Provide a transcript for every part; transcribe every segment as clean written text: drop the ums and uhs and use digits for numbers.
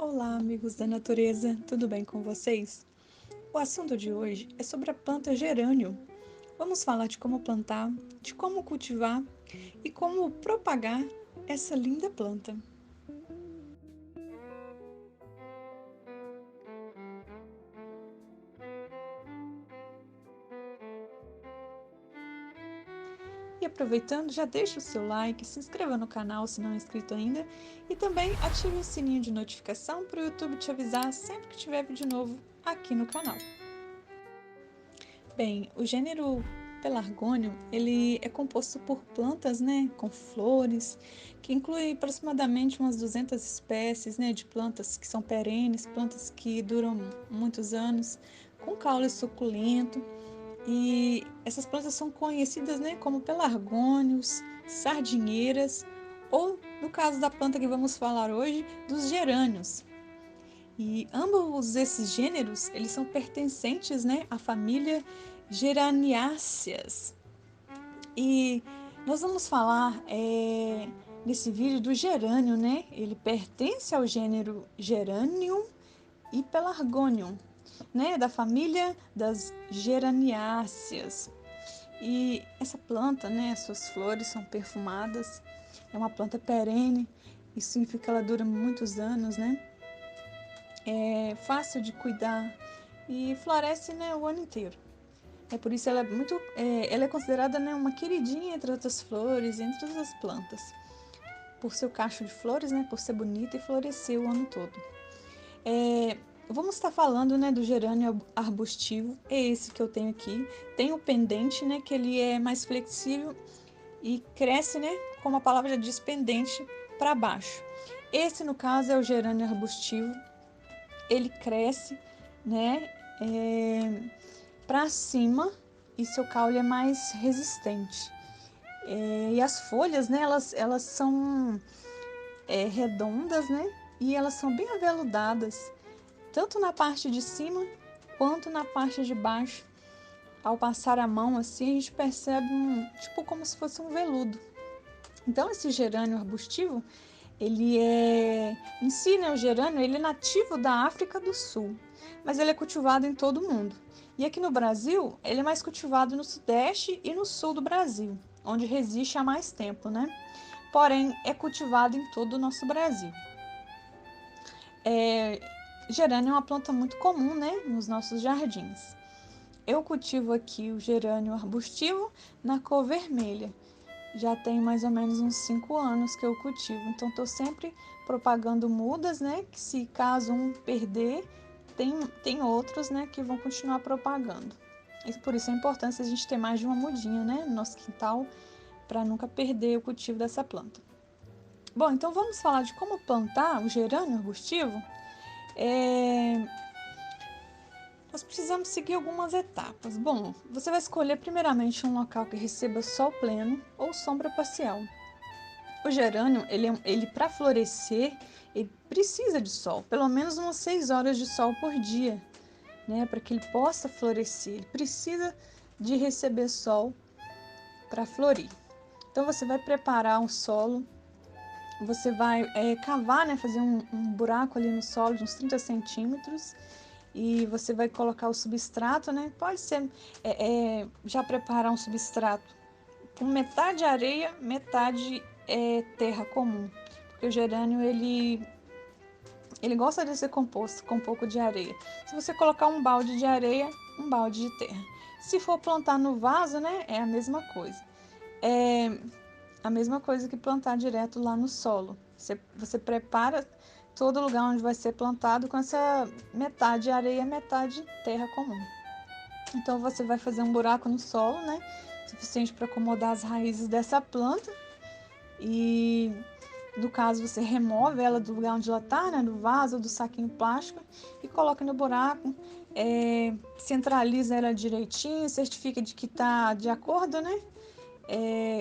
Olá, amigos da natureza, tudo bem com vocês? O assunto de hoje é sobre a planta gerânio. Vamos falar de como plantar, de como cultivar e como propagar essa linda planta. E aproveitando, já deixa o seu like, se inscreva no canal se não é inscrito ainda e também ative o sininho de notificação para o YouTube te avisar sempre que tiver vídeo novo aqui no canal. Bem, o gênero Pelargonium, ele é composto por plantas, com flores, que inclui aproximadamente umas 200 espécies, de plantas que são perenes, plantas que duram muitos anos, com caule suculento. E essas plantas são conhecidas, como pelargônios, sardinheiras, ou, no caso da planta que vamos falar hoje, dos gerânios. E ambos esses gêneros, eles são pertencentes, à família Geraniáceas. E nós vamos falar nesse vídeo do gerânio, Ele pertence ao gênero Geranium e Pelargonium, Da família das Geraniáceas. E essa planta, suas flores são perfumadas, é uma planta perene, isso significa que ela dura muitos anos, É fácil de cuidar e floresce, o ano inteiro. É por isso ela é considerada, uma queridinha entre outras flores, entre outras plantas, por seu cacho de flores, por ser bonita e florescer o ano todo. Vamos estar falando, do gerânio arbustivo, é esse que eu tenho aqui. Tem o pendente, que ele é mais flexível e cresce, como a palavra já diz, pendente para baixo. Esse, no caso, é o gerânio arbustivo. Ele cresce, para cima e seu caule é mais resistente. E as folhas, elas são redondas, e elas são bem aveludadas, tanto na parte de cima quanto na parte de baixo. Ao passar a mão assim, a gente percebe tipo como se fosse um veludo. Então, esse gerânio arbustivo, ele em si, o gerânio, ele é nativo da África do Sul, mas ele é cultivado em todo o mundo. E aqui no Brasil, ele é mais cultivado no Sudeste e no Sul do Brasil, onde resiste há mais tempo, Porém, é cultivado em todo o nosso Brasil. Gerânio é uma planta muito comum, nos nossos jardins. Eu cultivo aqui o gerânio arbustivo na cor vermelha. Já tem mais ou menos uns 5 anos que eu cultivo, então estou sempre propagando mudas, que se caso um perder, tem outros, que vão continuar propagando. E por isso a importância de a gente ter mais de uma mudinha, no nosso quintal, para nunca perder o cultivo dessa planta. Bom, então vamos falar de como plantar o gerânio arbustivo. Nós precisamos seguir algumas etapas. Bom, você vai escolher primeiramente um local que receba sol pleno ou sombra parcial. O gerânio, ele para florescer, ele precisa de sol, pelo menos umas 6 horas de sol por dia, para que ele possa florescer. Ele precisa de receber sol para florir. Então você vai preparar um solo, você vai cavar, fazer um buraco ali no solo de uns 30 centímetros e você vai colocar o substrato, Pode ser já preparar um substrato com metade areia, metade terra comum, porque o gerânio ele gosta de ser composto com um pouco de areia. Se você colocar um balde de areia, um balde de terra. Se for plantar no vaso, é a mesma coisa. É a mesma coisa que plantar direto lá no solo. Você prepara todo lugar onde vai ser plantado com essa metade areia, metade terra comum. Então você vai fazer um buraco no solo, suficiente para acomodar as raízes dessa planta. E no caso você remove ela do lugar onde ela está, do vaso, do saquinho plástico e coloca no buraco. Centraliza ela direitinho, certifica de que está de acordo,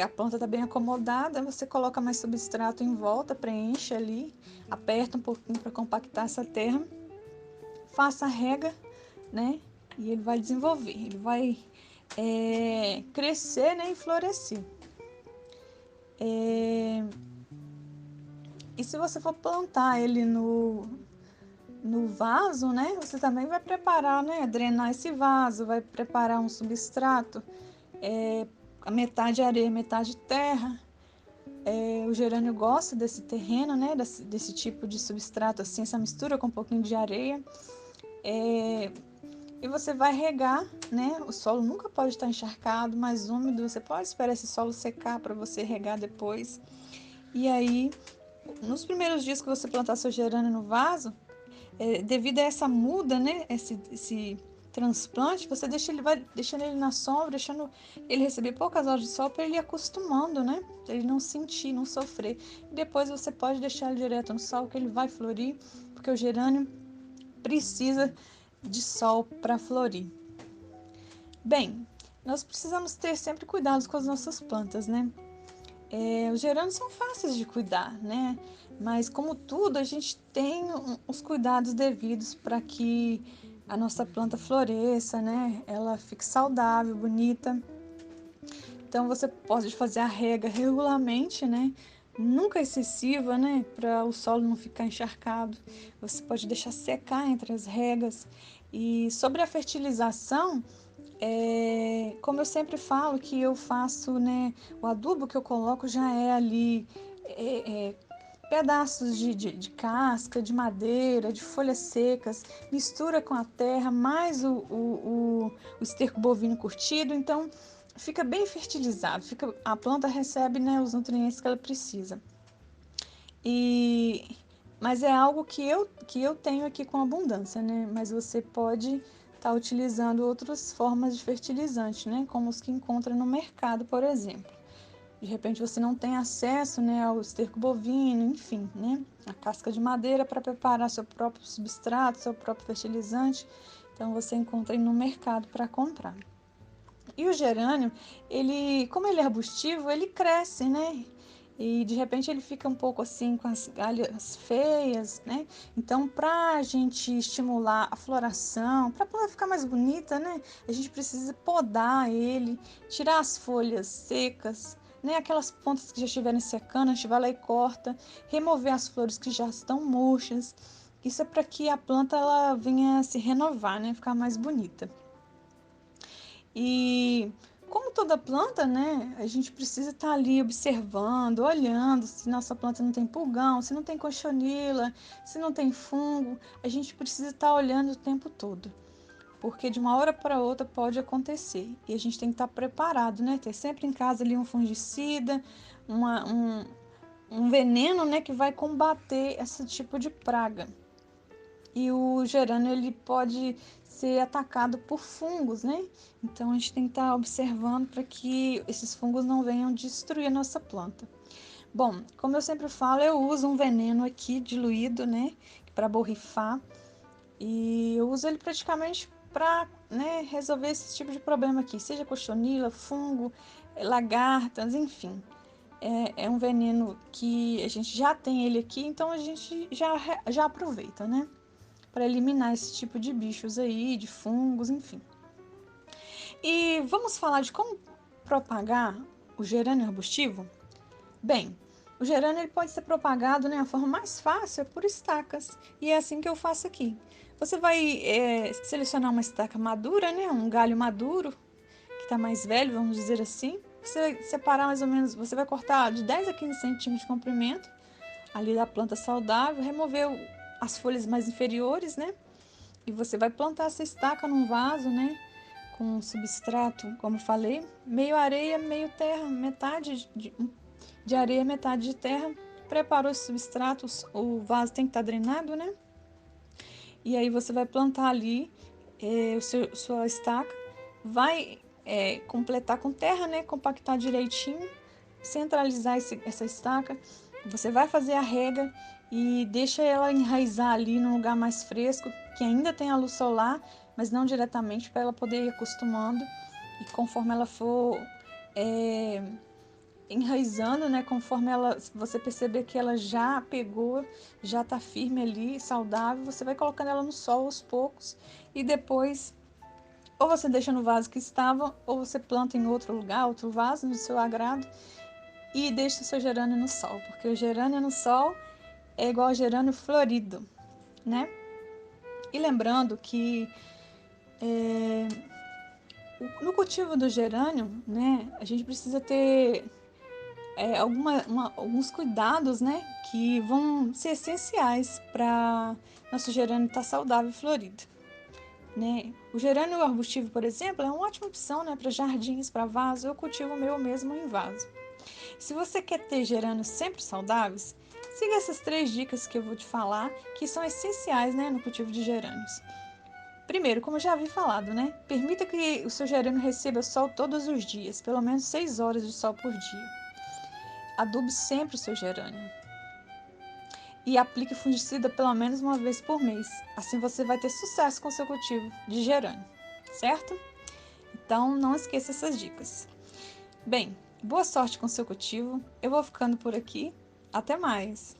a planta está bem acomodada, você coloca mais substrato em volta, preenche ali, aperta um pouquinho para compactar essa terra, faça a rega, e ele vai desenvolver, ele vai crescer, e florescer. E se você for plantar ele no vaso, né, você também vai preparar, né, drenar esse vaso, vai preparar um substrato, a metade areia, metade terra. O gerânio gosta desse terreno, né, desse tipo de substrato, assim, essa mistura com um pouquinho de areia. E você vai regar, né? O solo nunca pode estar encharcado, mais úmido. Você pode esperar esse solo secar para você regar depois. E aí, nos primeiros dias que você plantar seu gerânio no vaso, devido a essa muda, né? Esse transplante, você vai deixando ele na sombra, deixando ele receber poucas horas de sol para ele ir acostumando, né? Pra ele não sentir, não sofrer. E depois você pode deixar ele direto no sol, que ele vai florir, porque o gerânio precisa de sol para florir. Bem, nós precisamos ter sempre cuidados com as nossas plantas, né? Os gerânios são fáceis de cuidar, né? Mas como tudo, a gente tem os cuidados devidos para que a nossa planta floresça, né? Ela fique saudável, bonita. Então você pode fazer a rega regularmente, né? Nunca excessiva, né? Para o solo não ficar encharcado. Você pode deixar secar entre as regas. E sobre a fertilização, como eu sempre falo que eu faço, né? O adubo que eu coloco já é ali pedaços de casca, de madeira, de folhas secas, mistura com a terra, mais o esterco bovino curtido, então fica bem fertilizado, a planta recebe, né, os nutrientes que ela precisa. Mas é algo que eu tenho aqui com abundância, né? Mas você pode estar utilizando outras formas de fertilizante, né? Como os que encontra no mercado, por exemplo. De repente você não tem acesso, né, ao esterco bovino, enfim, né? A casca de madeira para preparar seu próprio substrato, seu próprio fertilizante. Então você encontra aí no mercado para comprar. E o gerânio, como ele é arbustivo, ele cresce, né? E de repente ele fica um pouco assim com as galhas feias, né? Então, para a gente estimular a floração, para a planta ficar mais bonita, né? A gente precisa podar ele, tirar as folhas secas, né? Aquelas pontas que já estiverem secando, a gente vai lá e corta, remover as flores que já estão murchas. Isso é para que a planta ela venha se renovar, né? Ficar mais bonita. E como toda planta, né, a gente precisa estar ali observando, olhando se nossa planta não tem pulgão, se não tem cochonila, se não tem fungo. A gente precisa estar olhando o tempo todo, porque de uma hora para outra pode acontecer. E a gente tem que estar preparado, né? Ter sempre em casa ali um fungicida, um veneno, né, que vai combater esse tipo de praga. E o gerânio ele pode ser atacado por fungos, né? Então a gente tem que estar observando para que esses fungos não venham destruir a nossa planta. Bom, como eu sempre falo, eu uso um veneno aqui diluído, né, para borrifar, e eu uso ele praticamente para, né, resolver esse tipo de problema aqui, seja cochonila, fungo, lagartas, enfim. É um veneno que a gente já tem ele aqui, então a gente já aproveita, né? Para eliminar esse tipo de bichos aí, de fungos, enfim. E vamos falar de como propagar o gerânio arbustivo? Bem, o gerânio ele pode ser propagado, né, a forma mais fácil é por estacas, e é assim que eu faço aqui. Você vai selecionar uma estaca madura, né, um galho maduro, que está mais velho, vamos dizer assim. Você vai separar mais ou menos, você vai cortar de 10 a 15 centímetros de comprimento, ali da planta saudável, remover as folhas mais inferiores, né? E você vai plantar essa estaca num vaso, né? Com um substrato, como eu falei, meio areia, meio terra, metade de areia, metade de terra. Preparou esse substrato, o vaso tem que estar drenado, né? E aí você vai plantar ali sua estaca, vai completar com terra, né? Compactar direitinho, centralizar essa estaca. Você vai fazer a rega e deixa ela enraizar ali num lugar mais fresco, que ainda tem a luz solar, mas não diretamente, para ela poder ir acostumando. E conforme ela for enraizando, né? Conforme você perceber que ela já pegou, já está firme ali, saudável, você vai colocando ela no sol aos poucos e depois ou você deixa no vaso que estava, ou você planta em outro lugar, outro vaso do seu agrado e deixa o seu gerânio no sol, porque o gerânio no sol é igual ao gerânio florido, né? E lembrando que no cultivo do gerânio, né, a gente precisa ter alguns cuidados, né, que vão ser essenciais para nosso gerânio estar saudável e florido. Né? O gerânio arbustivo, por exemplo, é uma ótima opção, né, para jardins, para vaso. Eu cultivo o meu mesmo em vaso. Se você quer ter gerânios sempre saudáveis, siga essas 3 dicas que eu vou te falar, que são essenciais, né, no cultivo de gerânios. Primeiro, como eu já havia falado, né, permita que o seu gerânio receba sol todos os dias, pelo menos 6 horas de sol por dia. Adube sempre o seu gerânio. E aplique fungicida pelo menos uma vez por mês. Assim você vai ter sucesso com o seu cultivo de gerânio, certo? Então não esqueça essas dicas. Bem, boa sorte com o seu cultivo. Eu vou ficando por aqui. Até mais!